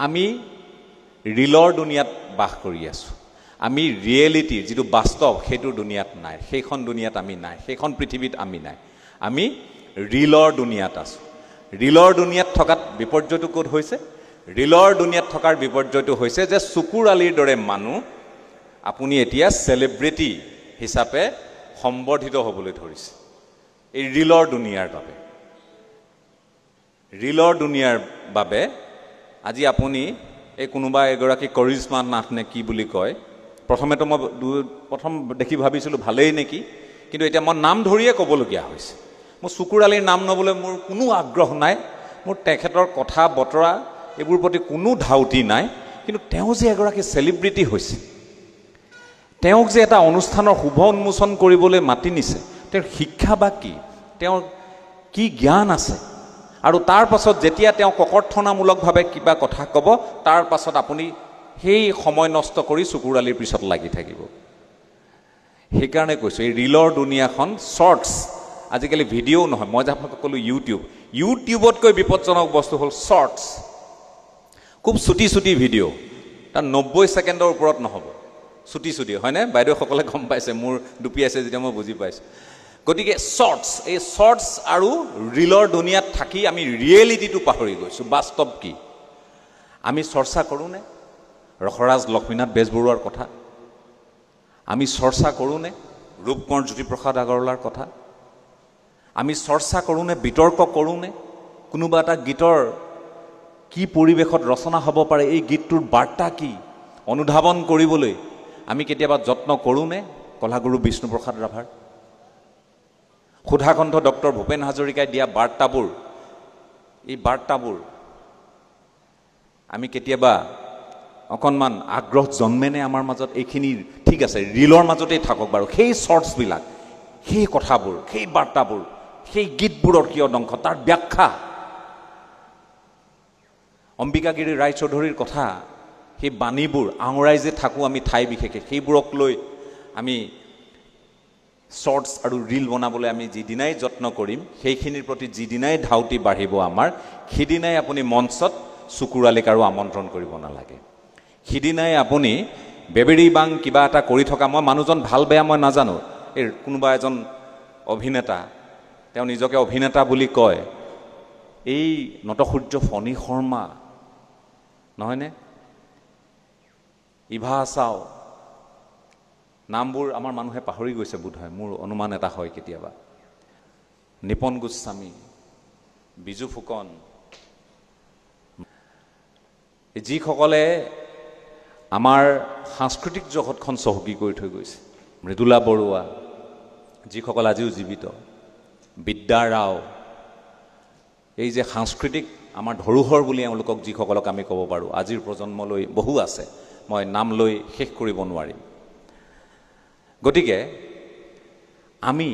আমি ৰিলৰ দুনিয়াত বাস কৰি আছোঁ। আমি ৰিয়েলিটি যিটো বাস্তৱ সেইটো দুনিয়াত নাই, সেইখন দুনিয়াত আমি নাই, সেইখন পৃথিৱীত আমি নাই। আমি ৰিলৰ দুনিয়াত আছোঁ। ৰিলৰ দুনিয়াত থকাত বিপৰ্যয়টো ক'ত হৈছে? ৰিলৰ দুনিয়াত থকাৰ বিপৰ্যয়টো হৈছে যে চকুৰ আলিৰ দৰে মানুহ আপুনি এতিয়া চেলিব্ৰিটি হিচাপে সম্বৰ্ধিত হ'বলৈ ধৰিছে এই ৰিলৰ দুনিয়াৰ বাবে। ৰিলৰ দুনিয়াৰ বাবে আজি আপুনি এই কোনোবা এগৰাকী কৰিশ্মা নাথ নে কি বুলি কয়, প্ৰথমেতো মই প্ৰথম দেখি ভাবিছিলোঁ ভালেই নেকি, কিন্তু এতিয়া মই নাম ধৰিয়ে ক'বলগীয়া হৈছে। মোৰ চকুৰ আলিৰ নাম ল'বলৈ মোৰ কোনো আগ্ৰহ নাই, মোৰ তেখেতৰ কথা বতৰা এইবোৰ প্ৰতি কোনো ধাউতি নাই, কিন্তু তেওঁ যে এগৰাকী চেলিব্ৰিটি হৈছে, তেওঁক যে এটা অনুষ্ঠানৰ শুভ উন্মোচন কৰিবলৈ মাতি নিছে, তেওঁৰ শিক্ষা বা কি, তেওঁৰ কি জ্ঞান আছে, আৰু তাৰ পাছত যেতিয়া তেওঁ ককৰ্থনামূলকভাৱে কিবা কথা ক'ব তাৰ পাছত আপুনি সেই সময় নষ্ট কৰি চকুৰ আলিৰ পিছত লাগি থাকিব। সেইকাৰণে কৈছোঁ এই ৰিলৰ দুনিয়াখন শ্বৰ্টছ, আজিকালি ভিডিঅ'ও নহয়, মই যে আপোনাক ক'লোঁ ইউটিউবতকৈ বিপদজনক বস্তু হ'ল শ্বৰ্টছ। খুব চুটি চুটি ভিডিঅ', তাত 90 ছেকেণ্ডৰ ওপৰত নহ'ব, চুটি চুটি, হয়নে বাইদেউসকলে গম পাইছে, মোৰ দুপিয়াইছে যেতিয়া মই বুজি পাইছোঁ। গতিকে শ্বৰ্টছ, এই শ্বৰ্টছ আৰু ৰিলৰ দুনিয়াত থাকি আমি ৰিয়েলিটিটো পাহৰি গৈছোঁ। বাস্তৱ কি আমি চৰ্চা কৰোঁনে? ৰসৰাজ লক্ষ্মীনাথ বেজবৰুৱাৰ কথা আমি চৰ্চা কৰোঁনে? ৰূপকোঁৱৰ জ্যোতিপ্ৰসাদ আগৰৱালাৰ কথা আমি চৰ্চা কৰোঁনে? বিতৰ্ক কৰোঁনে? কোনোবা এটা গীতৰ কি পৰিৱেশত ৰচনা হ'ব পাৰে, এই গীতটোৰ বাৰ্তা কি, অনুধাৱন কৰিবলৈ আমি কেতিয়াবা যত্ন কৰোঁনে? কলাগুৰু বিষ্ণুপ্ৰসাদ ৰাভাৰ, সুধাকণ্ঠ ডক্টৰ ভূপেন হাজৰিকাই দিয়া বাৰ্তাবোৰ, এই বাৰ্তাবোৰ আমি কেতিয়াবা অকণমান আগ্ৰহ জন্মেনে আমাৰ মাজত? এইখিনি ঠিক আছে, ৰিলৰ মাজতেই থাকক বাৰু, সেই শ্বৰ্টছবিলাক, সেই কথাবোৰ, সেই বাৰ্তাবোৰ, সেই গীতবোৰৰ কিয় অংশ, তাৰ ব্যাখ্যা, অম্বিকাগিৰি ৰায়চৌধুৰীৰ কথা, সেই বাণীবোৰ আঙুৰাই যে থাকোঁ আমি ঠাই বিশেষে, সেইবোৰক লৈ আমি শ্বৰ্টছ আৰু ৰিল বনাবলৈ আমি যিদিনাই যত্ন কৰিম, সেইখিনিৰ প্ৰতি যিদিনাই ধাউতি বাঢ়িব আমাৰ, সিদিনাই আপুনি মঞ্চত চকুৰ আলিক আৰু আমন্ত্ৰণ কৰিব নালাগে। সিদিনাই আপুনি বেবেৰী বাং কিবা এটা কৰি থকা, মই মানুহজন ভাল বেয়া মই নাজানো, এই কোনোবা এজন অভিনেতা, তেওঁ নিজকে অভিনেতা বুলি কয়, এই নটসূৰ্য ফণী শৰ্মা নহয়নে, ইভা চাও, নামবোৰ আমাৰ মানুহে পাহৰি গৈছে বোধহয়, মোৰ অনুমান এটা হয় কেতিয়াবা, নিপন গোস্বামী, বিজু ফুকন, যিসকলে আমাৰ সাংস্কৃতিক জগতখন চহকী কৰি থৈ গৈছে, মৃদুলা বৰুৱা, যিসকল আজিও জীৱিত, বিদ্যা ৰাও, এই যে সাংস্কৃতিক আমাৰ ধৰোহৰ বুলি এওঁলোকক যিসকলক আমি ক'ব পাৰোঁ, আজিৰ প্ৰজন্মলৈ বহু আছে, মই নাম লৈ শেষ কৰিব নোৱাৰিম। গতিকে আমি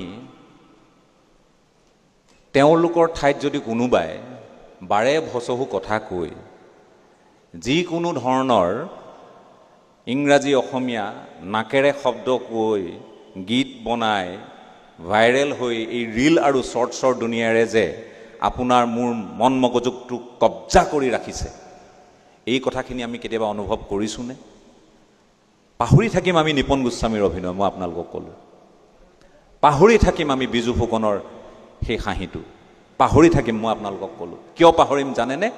তেওঁলোকৰ ঠাইত যদি কোনোবাই বাৰে ভচহু কথা কৈ যিকোনো ধৰণৰ ইংৰাজী অসমীয়া নাকেৰে শব্দ কৈ গীত বনাই ভাইৰেল হৈ এই ৰিল আৰু শ্বৰ্টছৰ দুনিয়াৰে যে আপোনাৰ মোৰ মন মগজুটোক কব্জা কৰি ৰাখিছে, এই কথাখিনি আমি কেতিয়াবা অনুভৱ কৰিছোঁনে? পাহৰি থাকিম আমি নিপন গোস্বামীৰ অভিনয়, মই আপোনালোকক ক'লোঁ, পাহৰি থাকিম আমি বিজু ফুকনৰ সেই হাঁহিটো, পাহৰি থাকিম, মই আপোনালোকক ক'লোঁ। কিয় পাহৰিম জানেনে?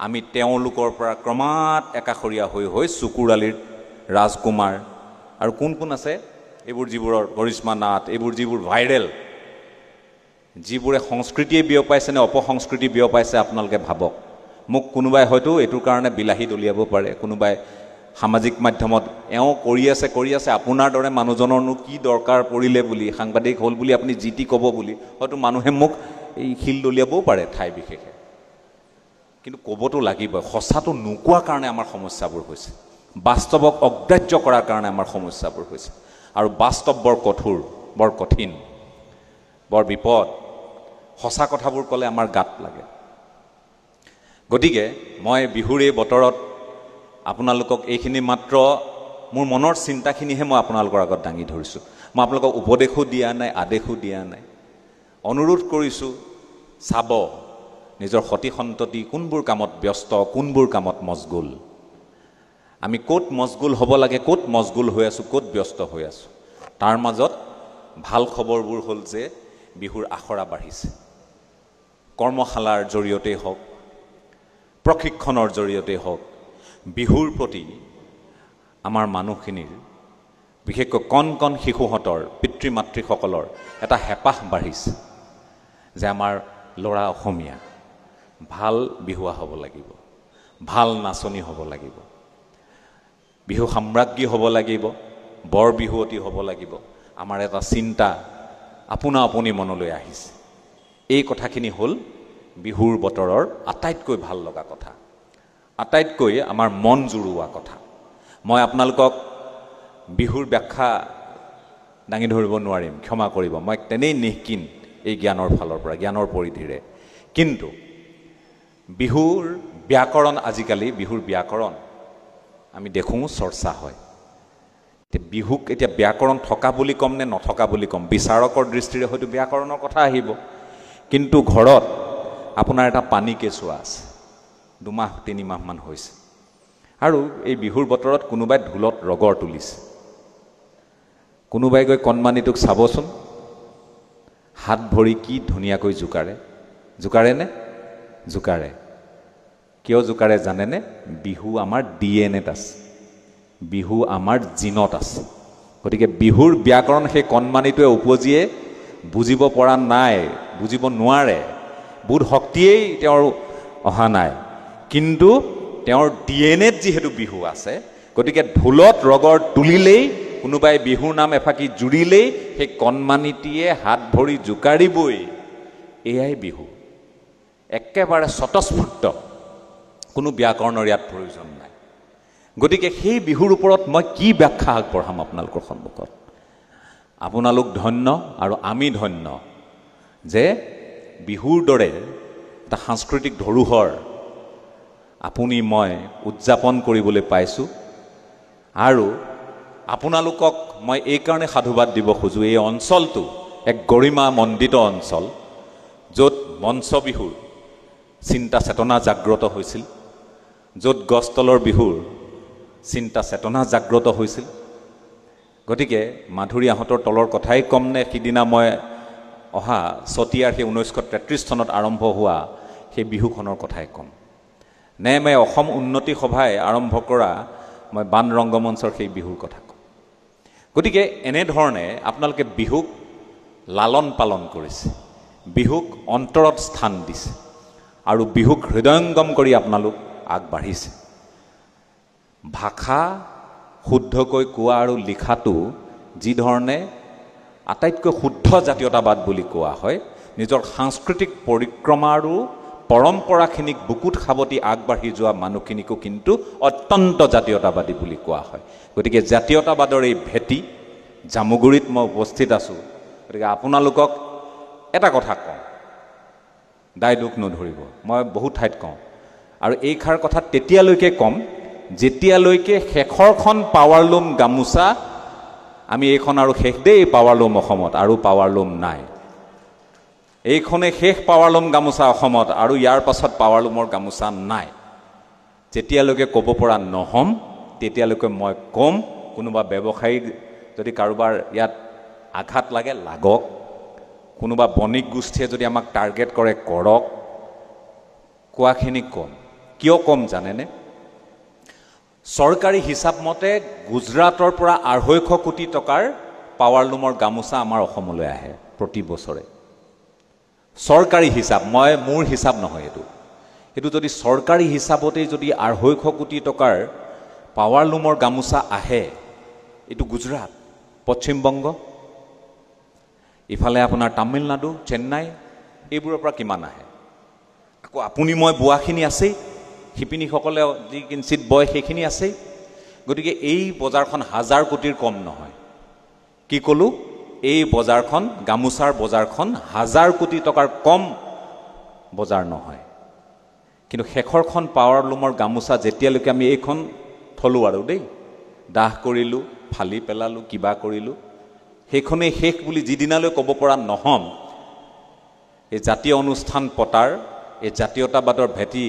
আমি তেওঁলোকৰ পৰা ক্ৰমাৎ একাষৰীয়া হৈ হৈ চকুৰ আলিৰ ৰাজকুমাৰ আৰু কোন কোন আছে এইবোৰ, যিবোৰৰ কৰিশ্মা নাথ, এইবোৰ যিবোৰ ভাইৰেল, যিবোৰে সংস্কৃতিয়ে বিয়পাইছে নে অপসংস্কৃতি বিয়পাইছে আপোনালোকে ভাবক। মোক কোনোবাই হয়তো এইটোৰ কাৰণে বিলাহী দলিয়াব পাৰে, কোনোবাই সামাজিক মাধ্যমত এওঁ কৰি আছে, আপোনাৰ দৰে মানুহজনৰনো কি দৰকাৰ পৰিলে বুলি, সাংবাদিক হ'ল বুলি আপুনি যি টি ক'ব বুলি হয়তো মানুহে মোক এই শিল দলিয়াবও পাৰে ঠাই বিশেষে, কিন্তু ক'বতো লাগিবই। সঁচাটো নোকোৱাৰ কাৰণে আমাৰ সমস্যাবোৰ হৈছে, বাস্তৱক অগ্ৰাহ্য কৰাৰ কাৰণে আমাৰ সমস্যাবোৰ হৈছে, আৰু বাস্তৱ বৰ কঠোৰ, বৰ কঠিন, বৰ বিপদ। সঁচা কথাবোৰ ক'লে আমাৰ গাত লাগে। গতিকে মই বিহুৰ এই বতৰত আপোনালোকক এইখিনি মাত্ৰ মোৰ মনৰ চিন্তাখিনিহে মই আপোনালোকৰ আগত দাঙি ধৰিছোঁ। মই আপোনালোকক উপদেশো দিয়া নাই, আদেশো দিয়া নাই, অনুৰোধ কৰিছোঁ চাব, নিজৰ সতি সন্ততি কোনবোৰ কামত ব্যস্ত, কোনবোৰ কামত মশগুল। আমি ক'ত মশগুল হ'ব লাগে, ক'ত মশগুল হৈ আছোঁ, ক'ত ব্যস্ত হৈ আছোঁ। তাৰ মাজত ভাল খবৰবোৰ হ'ল যে বিহুৰ আখৰা বাঢ়িছে। কৰ্মশালাৰ জৰিয়তেই হওক, প্ৰশিক্ষণৰ জৰিয়তেই হওক, বিহুৰ প্ৰতি আমাৰ মানুহখিনিৰ, বিশেষকৈ কণ কণ শিশুহঁতৰ পিতৃ মাতৃসকলৰ এটা হেঁপাহ বাঢ়িছে যে আমাৰ ল'ৰা অসমীয়া ভাল বিহুৱা হ'ব লাগিব, ভাল নাচনি হ'ব লাগিব, বিহু সাম্ৰাজ্ঞী হ'ব লাগিব, বৰ বিহুৱতী হ'ব লাগিব। আমাৰ এটা চিন্তা আপোনা আপুনি মনলৈ আহিছে। এই কথাখিনি হ'ল বিহুৰ বতৰৰ আটাইতকৈ ভাল লগা কথা, আটাইতকৈ আমাৰ মন জুৰুৱা কথা। মই আপোনালোকক বিহুৰ ব্যাখ্যা দাঙি ধৰিব নোৱাৰিম, ক্ষমা কৰিব, মই তেনেই নিঃকিন এই জ্ঞানৰ ফালৰ পৰা, জ্ঞানৰ পৰিধিৰে। কিন্তু বিহুৰ ব্যাকৰণ, আজিকালি বিহুৰ ব্যাকৰণ আমি দেখোঁ চৰ্চা হয়। বিহুক এতিয়া ব্যাকৰণ থকা বুলি ক'ম নে নথকা বুলি ক'ম, বিচাৰকৰ দৃষ্টিৰে হয়তো ব্যাকৰণৰ কথা আহিব। কিন্তু ঘৰত আপোনাৰ এটা পানী কেঁচুৱা আছে, 2 মাহ 3 মাহমান হৈছে, আৰু এই বিহুৰ বতৰত কোনোবাই ঢোলত ৰগৰ তুলিছে। কোনোবাই গৈ কণমানিটোক চাবচোন, হাত ভৰি কি ধুনীয়াকৈ জোকাৰে। জোকাৰেনে? জোকাৰে। কিয় জোকাৰে জানেনে? বিহু আমাৰ DNA-ত আছে, বিহু আমাৰ জিনত আছে। গতিকে বিহুৰ ব্যাকৰণ সেই কণমানিটোৱে উপজিয়ে বুজিব পৰা নাই, বুজিব নোৱাৰে, বোধ শক্তিয়েই তেওঁৰ অহা নাই। কিন্তু তেওঁৰ DNA-ত যিহেতু বিহু আছে, গতিকে ঢোলত ৰগৰ তুলিলেই, কোনোবাই বিহুৰ নাম এফাকি জুৰিলেই সেই কণমানিটিয়ে হাত ভৰি জোকাৰিবই। এয়াই বিহু, একেবাৰে স্বতঃস্ফূৰ্ত, কোনো ব্যাকৰণৰ ইয়াত প্ৰয়োজন নাই। গতিকে সেই বিহুৰ ওপৰত মই কি ব্যাখ্যা আগবঢ়াম আপোনালোকৰ সন্মুখত? আপোনালোক ধন্য আৰু আমি ধন্য যে বিহুৰ দৰে এটা সাংস্কৃতিক ধৰোহৰ আপুনি মই উদযাপন কৰিবলৈ পাইছোঁ। আৰু আপোনালোকক মই এইকাৰণে সাধুবাদ দিব খোজোঁ, এই অঞ্চলটো এক গৰিমা মণ্ডিত অঞ্চল, য'ত মঞ্চ বিহুৰ চিন্তা চেতনা জাগ্ৰত হৈছিল, য'ত গছতলৰ বিহুৰ চিন্তা চেতনা জাগ্ৰত হৈছিল। গতিকে মাধুৰীহঁতৰ তলৰ কথাই কম নে সিদিনা মই অহা চতিয়াৰ সেই 1933 চনত আৰম্ভ হোৱা সেই বিহুখনৰ কথাই ক'ম, নে মই অসম উন্নতি সভাই আৰম্ভ কৰা মই বান ৰংগমঞ্চৰ সেই বিহুৰ কথা ক'ম। গতিকে এনেধৰণে আপোনালোকে বিহুক লালন পালন কৰিছে, বিহুক অন্তৰত স্থান দিছে, আৰু বিহুক হৃদয়ংগম কৰি আপোনালোক আগবাঢ়িছে। ভাষা শুদ্ধকৈ কোৱা আৰু লিখাটো যিধৰণে আটাইতকৈ শুদ্ধ জাতীয়তাবাদ বুলি কোৱা হয়, নিজৰ সাংস্কৃতিক পৰিক্ৰমা আৰু পৰম্পৰাখিনিক বুকুত সাৱটি আগবাঢ়ি যোৱা মানুহখিনিকো কিন্তু অত্যন্ত জাতীয়তাবাদী বুলি কোৱা হয়। গতিকে জাতীয়তাবাদৰ এই ভেটি জামুগুৰিত মই উপস্থিত আছোঁ। গতিকে আপোনালোকক এটা কথা কওঁ, দায় দুখ নধৰিব, মই বহুত ঠাইত কওঁ, আৰু এইষাৰ কথা তেতিয়ালৈকে ক'ম যেতিয়ালৈকে শেষৰখন পাৱাৰলুম গামোচা আমি এইখন আৰু শেষ দেই পাৱাৰলুম অসমত, আৰু পাৱাৰলুম নাই। এইখনে শেষ পাৱাৰলুম গামোচা অসমত, আৰু ইয়াৰ পাছত পাৱাৰলুমৰ গামোচা নাই। যেতিয়ালৈকে ক'ব পৰা নহ'ম তেতিয়ালৈকে মই ক'ম, কোনোবা ব্যৱসায়ী যদি কাৰোবাৰ ইয়াত আঘাত লাগে লাগক, কোনোবা বণিক গোষ্ঠীয়ে যদি আমাক টাৰ্গেট কৰে কৰক, কোৱাখিনি ক'ম। কিয় ক'ম জানেনে? চৰকাৰী হিচাপ মতে গুজৰাটৰ পৰা 250 কোটি টকাৰ পাৱাৰলুমৰ গামোচা আমাৰ অসমলৈ আহে প্ৰতি বছৰে। চৰকাৰী হিচাপ, মোৰ হিচাপ নহয় এইটো যদি চৰকাৰী হিচাপতেই যদি 250 কোটি টকাৰ পাৱাৰলুমৰ গামোচা আহে, এইটো গুজৰাট, পশ্চিমবংগ, ইফালে আপোনাৰ তামিলনাডু, চেন্নাই, এইবোৰৰ পৰা কিমান আহে? আকৌ আপুনি মই বোৱাখিনি আছেই, শিপিনীসকলে যি কিঞ্চিত বয় সেইখিনি আছেই। গতিকে এই বজাৰখন 1000 কোটিৰ কম নহয়। কি ক'লোঁ? এই বজাৰখন, গামোচাৰ বজাৰখন 1000 কোটি টকাৰ কম বজাৰ নহয়। কিন্তু শেষৰখন পাৱাৰলুমৰ গামোচা যেতিয়ালৈকে আমি এইখন থলোঁ আৰু দেই, দাহ কৰিলোঁ, ফালি পেলালোঁ, কিবা কৰিলোঁ, সেইখনেই শেষ বুলি যিদিনালৈ ক'ব পৰা নহ'ম, এই জাতীয় অনুষ্ঠান পতাৰ এই জাতীয়তাবাদৰ ভেটি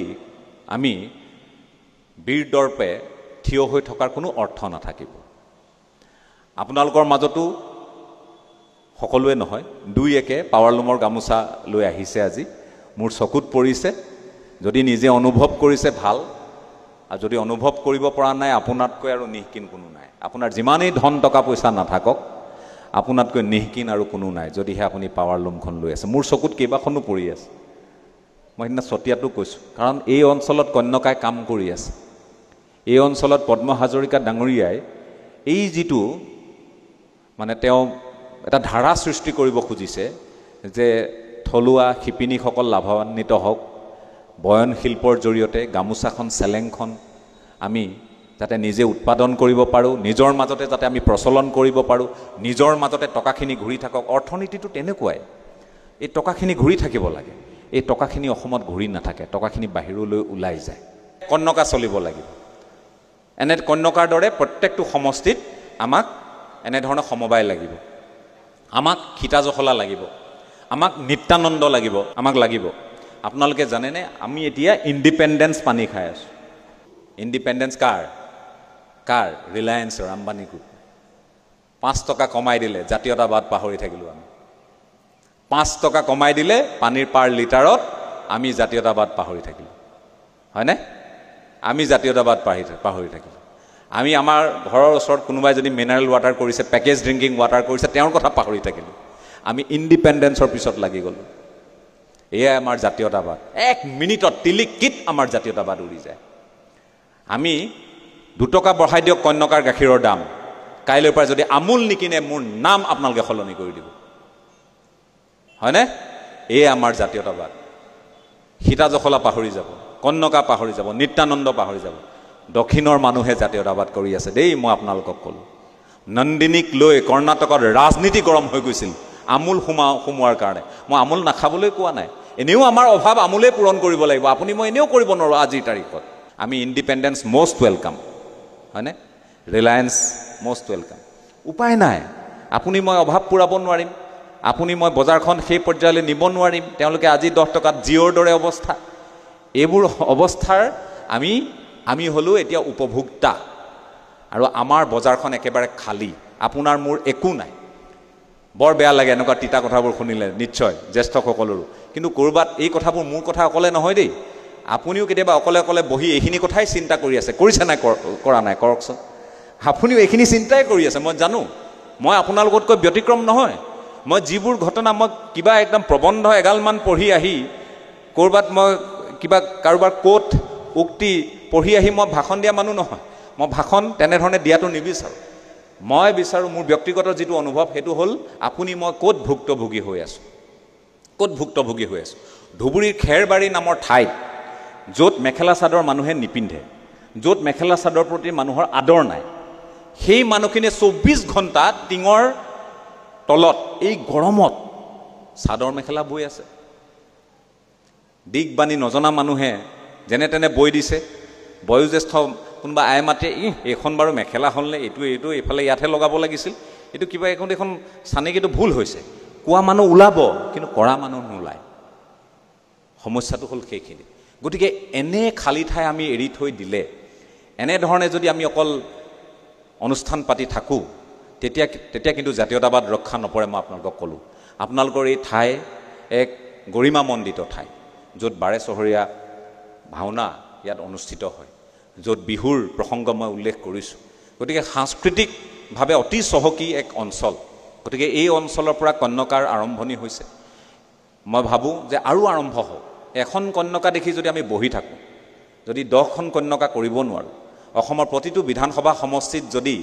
আমি বীৰদৰ্পে থিয় হৈ থকাৰ কোনো অৰ্থ নাথাকিব। আপোনালোকৰ মাজতো সকলোৱে নহয়, দুই একে পাৱাৰলুমৰ গামোচা লৈ আহিছে আজি, মোৰ চকুত পৰিছে। যদি নিজে অনুভৱ কৰিছে ভাল, আৰু যদি অনুভৱ কৰিব পৰা নাই, আপোনাতকৈ আৰু নিহকিন কোনো নাই। আপোনাৰ যিমানেই ধন টকা পইচা নাথাকক, আপোনাতকৈ নিহকিন আৰু কোনো নাই যদিহে আপুনি পাৱাৰলুমখন লৈ আছে। মোৰ চকুত কেইবাখনো পৰি আছে। মই সেইদিনা চতিয়াতো কৈছোঁ, কাৰণ এই অঞ্চলত কন্যকাই কাম কৰি আছে। এই অঞ্চলত পদ্ম হাজৰিকা ডাঙৰীয়াই এই যিটো মানে তেওঁ এটা ধাৰা সৃষ্টি কৰিব খুজিছে যে থলুৱা শিপিনীসকল লাভান্বিত হওক, বয়ন শিল্পৰ জৰিয়তে গামোচাখন চেলেংখন আমি যাতে নিজে উৎপাদন কৰিব পাৰোঁ, নিজৰ মাজতে যাতে আমি প্ৰচলন কৰিব পাৰোঁ, নিজৰ মাজতে টকাখিনি ঘূৰি থাকক। অৰ্থনীতিটো তেনেকুৱাই, এই টকাখিনি ঘূৰি থাকিব লাগে। এই টকাখিনি অসমত ঘূৰি নাথাকে, টকাখিনি বাহিৰলৈ ওলাই যায়। কন্যকা চলিব লাগিব। এনে কন্যকাৰ দৰে প্ৰত্যেকটো সমষ্টিত আমাক এনেধৰণে সমবায় লাগিব, আমাক সীতাজখলা লাগিব, আমাক নিত্যানন্দ লাগিব, আমাক লাগিব। আপোনালোকে জানেনে আমি এতিয়া ইণ্ডিপেণ্ডেঞ্চ পানী খাই আছোঁ। ইণ্ডিপেণ্ডেঞ্চ কাৰ? ৰিলায়েন্সৰ, আম্বানী গ্ৰুপ। 5 টকা কমাই দিলে, জাতীয়তাবাদ পাহৰি থাকিলোঁ আমি। 5 টকা কমাই দিলে পানীৰ পাৰ লিটাৰত, আমি জাতীয়তাবাদ পাহৰি থাকিলোঁ, হয়নে? আমি জাতীয়তাবাদ পাহৰি থাকিলোঁ। আমি আমাৰ ঘৰৰ ওচৰত কোনোবাই যদি মিনাৰেল ৱাটাৰ কৰিছে, পেকেজ ড্ৰিংকিং ৱাটাৰ কৰিছে, তেওঁৰ কথা পাহৰি থাকিলোঁ। আমি ইণ্ডিপেণ্ডেঞ্চৰ পিছত লাগি গ'লোঁ। এয়াই আমাৰ জাতীয়তাবাদ। 1 মিনিটত টিলিকিত আমাৰ জাতীয়তাবাদ উৰি যায়। আমি 2 টকা বঢ়াই দিয়ক কন্যকাৰ গাখীৰৰ দাম, কাইলৈৰ পৰা যদি আমুল নিকিনে মোৰ নাম আপোনালোকে সলনি কৰি দিব, হয়নে? এয়াই আমাৰ জাতীয়তাবাদ। সীতাজখলা পাহৰি যাব, কন্যকা পাহৰি যাব, নিত্যানন্দ পাহৰি যাব। দক্ষিণৰ মানুহে জাতীয়তাবাদ কৰি আছে দেই। মই আপোনালোকক ক'লোঁ, নন্দিনীক লৈ কৰ্ণাটকত ৰাজনীতি গৰম হৈ গৈছিল আমুল সোমোৱাৰ কাৰণে। মই আমুল নাখাবলৈ কোৱা নাই, এনেও আমাৰ অভাৱ আমুলেই পূৰণ কৰিব লাগিব। আপুনি মই এনেও কৰিব নোৱাৰোঁ আজিৰ তাৰিখত। আমি ইণ্ডিপেণ্ডেঞ্চ মষ্ট ৱেলকাম, হয়নে? Reliance most welcome. উপায় নাই, আপুনি মই অভাৱ পূৰাব নোৱাৰিম, আপুনি মই বজাৰখন সেই পৰ্যায়লৈ নিব নোৱাৰিম। তেওঁলোকে আজি 10 টকাত জিঅ'ৰ দৰে অৱস্থা। এইবোৰ অৱস্থাৰ আমি হ'লোঁ এতিয়া উপভোক্তা, আৰু আমাৰ বজাৰখন একেবাৰে খালী। আপোনাৰ মোৰ একো নাই। বৰ বেয়া লাগে এনেকুৱা তিতা কথাবোৰ শুনিলে, নিশ্চয় জ্যেষ্ঠসকলৰো। কিন্তু ক'ৰবাত এই কথাবোৰ মোৰ কথা অকলে নহয় দেই। আপুনিও কেতিয়াবা অকলে অকলে বহি এইখিনি কথাই চিন্তা কৰি আছে, কৰিছে নাই? কৰা নাই? কৰকচোন। আপুনিও এইখিনি চিন্তাই কৰি আছে, মই জানো। মই আপোনালোকতকৈ ব্যতিক্ৰম নহয়। মই যিবোৰ ঘটনা, মই কিবা একদম প্ৰবন্ধ এগালমান পঢ়ি আহি, ক'ৰবাত মই কিবা কাৰোবাৰ কোট উক্তি পঢ়ি আহি মই ভাষণ দিয়া মানুহ নহয়। মই ভাষণ তেনেধৰণে দিয়াটো নিবিচাৰোঁ। মই বিচাৰোঁ মোৰ ব্যক্তিগত যিটো অনুভৱ, সেইটো হ'ল আপুনি মই ক'ত ভুক্তভোগী হৈ আছোঁ, ক'ত ভুক্তভোগী হৈ আছোঁ। ধুবুৰীৰ খেৰবাৰী নামৰ ঠাইত, য'ত মেখেলা চাদৰ মানুহে নিপিন্ধে, য'ত মেখেলা চাদৰ প্ৰতি মানুহৰ আদৰ নাই, সেই মানুহখিনিয়ে 24 ঘণ্টা টিঙৰ তলত এই গৰমত চাদৰ মেখেলা বৈ আছে। দিগ বাণী নজনা মানুহে যেনে তেনে বৈ দিছে। বয়োজ্যেষ্ঠ কোনোবা আই মাতে, এইখন বাৰু মেখেলা হ'লনে, এইটো এইফালে ইয়াতহে লগাব লাগিছিল, এইটো কিবা এখন চানেকিটো ভুল হৈছে। কোৱা মানুহ ওলাব, কিন্তু কৰা মানুহ নোলায়। সমস্যাটো হ'ল সেইখিনি। গতিকে এনে খালী ঠাই আমি এৰি থৈ দিলে, এনেধৰণে যদি আমি অকল অনুষ্ঠান পাতি থাকোঁ, তেতিয়া কিন্তু জাতীয়তাবাদ ৰক্ষা নপৰে। মই আপোনালোকক ক'লোঁ, আপোনালোকৰ এই ঠাই এক গৰিমামণ্ডিত ঠাই, য'ত 12 চহৰীয়া ভাওনা ইয়াত অনুষ্ঠিত হয়, য'ত বিহুৰ প্ৰসংগ মই উল্লেখ কৰিছোঁ। গতিকে সাংস্কৃতিকভাৱে অতি চহকী এক অঞ্চল। গতিকে এই অঞ্চলৰ পৰা কন্যকাৰ আৰম্ভণি হৈছে। মই ভাবোঁ যে আৰু আৰম্ভ হওক। এখন কন্যকা দেখি যদি আমি বহি থাকোঁ, যদি 10খন কন্যকা কৰিব নোৱাৰোঁ, অসমৰ প্ৰতিটো বিধানসভা সমষ্টিত যদি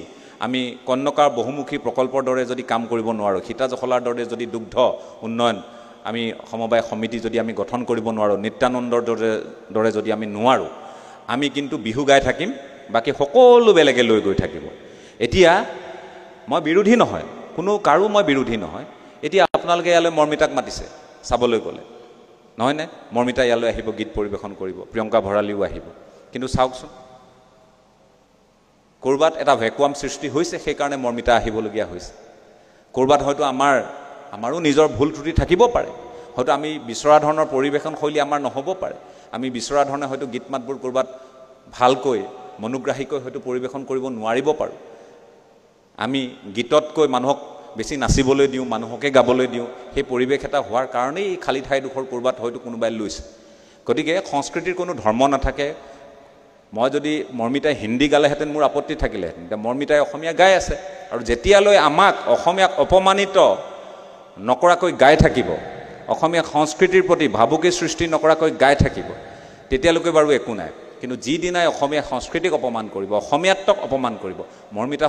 আমি কন্যকাৰ বহুমুখী প্ৰকল্পৰ দৰে যদি কাম কৰিব নোৱাৰোঁ, সীতাজখলাৰ দৰে যদি দুগ্ধ উন্নয়ন আমি সমবায় সমিতি যদি আমি গঠন কৰিব নোৱাৰোঁ, নিত্যানন্দৰ দৰে যদি আমি নোৱাৰোঁ, আমি কিন্তু বিহু গাই থাকিম, বাকী সকলো বেলেগে লৈ গৈ থাকিব। এতিয়া মই বিৰোধী নহয়, কোনো কাৰো মই বিৰোধী নহয়। এতিয়া আপোনালোকে ইয়ালৈ মৰ্মিতাক মাতিছে চাবলৈ গ'লে, নহয়নে? মৰ্মিতা ইয়ালৈ আহিব, গীত পৰিৱেশন কৰিব, প্ৰিয়ংকা ভৰালীও আহিব। কিন্তু চাওকচোন, ক'ৰবাত এটা ভেকুৱাম সৃষ্টি হৈছে, সেইকাৰণে মৰ্মিতা আহিবলগীয়া হৈছে। ক'ৰবাত হয়তো আমাৰো নিজৰ ভুল ত্ৰুটি থাকিব পাৰে। হয়তো আমি বিচৰা ধৰণৰ পৰিৱেশন শৈলী আমাৰ নহ'ব পাৰে আমি বিচৰা ধৰণে হয়তো গীত মাতবোৰ ক'ৰবাত ভালকৈ মনোগ্ৰাহীকৈ হয়তো পৰিৱেশন কৰিব নোৱাৰিব পাৰোঁ আমি গীততকৈ মানুহক বেছি নাচিবলৈ দিওঁ মানুহকে গাবলৈ দিওঁ সেই পৰিৱেশ এটা হোৱাৰ কাৰণেই খালী ঠাইডোখৰ ক'ৰবাত হয়তো কোনোবাই লৈছে গতিকে সংস্কৃতিৰ কোনো ধৰ্ম নাথাকে মই যদি মৰ্মিতাই হিন্দী গালেহেঁতেন মোৰ আপত্তি থাকিলেহেঁতেন এতিয়া মৰ্মিতাই অসমীয়া গাই আছে আৰু যেতিয়ালৈ আমাক অসমীয়াক অপমানিত নকৰাকৈ গাই থাকিব অসমীয়া সংস্কৃতিৰ প্ৰতি ভাবুকি সৃষ্টি নকৰাকৈ গাই থাকিব তেতিয়ালৈকে বাৰু একো নাই কিন্তু যিদিনাই অসমীয়া সংস্কৃতিক অপমান কৰিব অসমীয়াত্বক অপমান কৰিব মৰ্মিতা